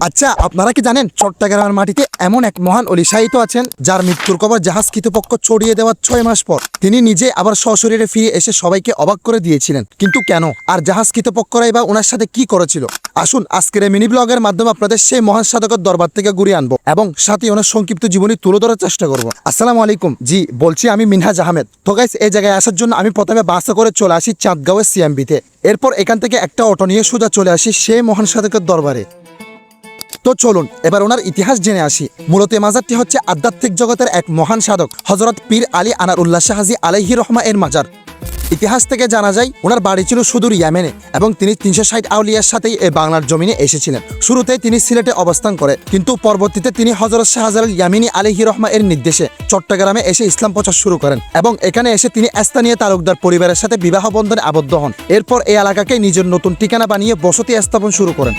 আচ্ছা, আপনারা কি জানেন চট্টগ্রামের মাটিতে এমন এক মহান অলি শাহিত আছেন যার মৃত্যুর খবর জাহাজ কর্তৃপক্ষ ছড়িয়ে দেওয়ার 6 মাস পর তিনি নিজে আবার সশরীরে ফিরে এসে সবাইকে অবাক করে দিয়েছিলেন। কিন্তু কেন, আর জাহাজ কর্তৃপক্ষরাই বা ওনার সাথে কি করেছিল? আসুন আজকের এই মিনি ব্লগের মাধ্যমে আপনাদের সেই মহান সাধকের দরবার থেকে ঘুরিয়ে আনবো এবং সাথে ওনার সংক্ষিপ্ত জীবনী তুলে ধরার চেষ্টা করবো। আসসালামু আলাইকুম। জি বলছি, আমি মিনহাজ আহমেদ। তো গাইস, এই জায়গায় আসার জন্য আমি প্রথমে বাসে করে চলে আসি চাঁদগাঁওয়ের সিএমবিতে। এরপর এখান থেকে একটা অটো নিয়ে সোজা চলে আসি সেই মহান সাধকের দরবারে। তো চলুন এবার ওনার ইতিহাস জেনে আসি। মূলত এই মাজারটি হচ্ছে আধ্যাত্মিক জগতের এক মহান সাধক হযরত পীর আলী আনারউল্লাহ শাহ হাজী আলাইহি রহমা এর মাজার। ইতিহাস থেকে জানা যায় ওনার বাড়ি ছিল সুদূর ইয়েমেনে এবং তিনি 360 আউলিয়ার সাথেই এই বাংলার জমিনে এসেছিলেন। শুরুতে তিনি সিলেটে অবস্থান করে, কিন্তু পরবর্তীতে তিনি হযরত শাহজালাল ইয়ামিনী আলাইহি রহমা এর নির্দেশে চট্টগ্রামে এসে ইসলাম প্রচার শুরু করেন এবং এখানে এসে তিনি স্থানীয় তালুকদার পরিবারের সাথে বিবাহ বন্ধনে আবদ্ধ হন। এরপর এই এলাকাকে নিজের নতুন ঠিকানা বানিয়ে বসতি স্থাপন শুরু করেন।